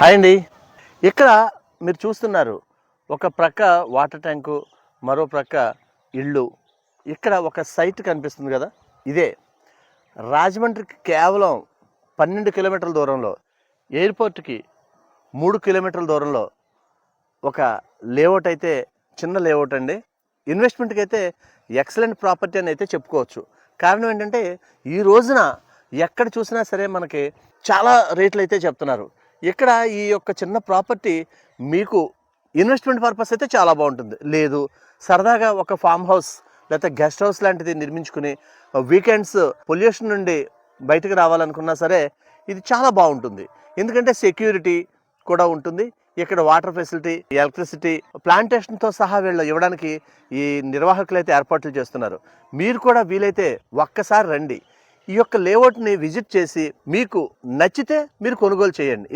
Hi అండి. ఇక్కడ మీరు చూస్తున్నారు, ఒక ప్రక్క వాటర్ ట్యాంకు, మరో ప్రక్క ఇళ్ళు. ఇక్కడ ఒక సైట్ కనిపిస్తుంది కదా, ఇదే రాజమండ్రికి కేవలం 12 కిలోమీటర్ల దూరంలో, ఎయిర్పోర్ట్కి 3 కిలోమీటర్ల దూరంలో ఒక లేఅవుట్ అయితే, చిన్న లేఅవుట్ అండి. ఇన్వెస్ట్మెంట్కి అయితే ఎక్సలెంట్ ప్రాపర్టీ అని అయితే చెప్పుకోవచ్చు. కారణం ఏంటంటే ఈ రోజున ఎక్కడ చూసినా సరే మనకి చాలా రేట్లు అయితే చెప్తున్నారు. ఇక్కడ ఈ యొక్క చిన్న ప్రాపర్టీ మీకు ఇన్వెస్ట్మెంట్ పర్పస్ అయితే చాలా బాగుంటుంది. లేదు సరదాగా ఒక ఫామ్ హౌస్ లేకపోతే గెస్ట్ హౌస్ లాంటిది నిర్మించుకుని వీకెండ్స్ పొల్యూషన్ నుండి బయటకు రావాలనుకున్నా సరే ఇది చాలా బాగుంటుంది. ఎందుకంటే సెక్యూరిటీ కూడా ఉంటుంది. ఇక్కడ వాటర్ ఫెసిలిటీ, ఎలక్ట్రిసిటీ, ప్లాంటేషన్తో సహా వీళ్ళు ఇవ్వడానికి ఈ నిర్వాహకులు అయితే ఏర్పాట్లు చేస్తున్నారు. మీరు కూడా వీలైతే ఒక్కసారి రండి, ఈ యొక్క లేఅవుట్ని విజిట్ చేసి మీకు నచ్చితే మీరు కొనుగోలు చేయండి.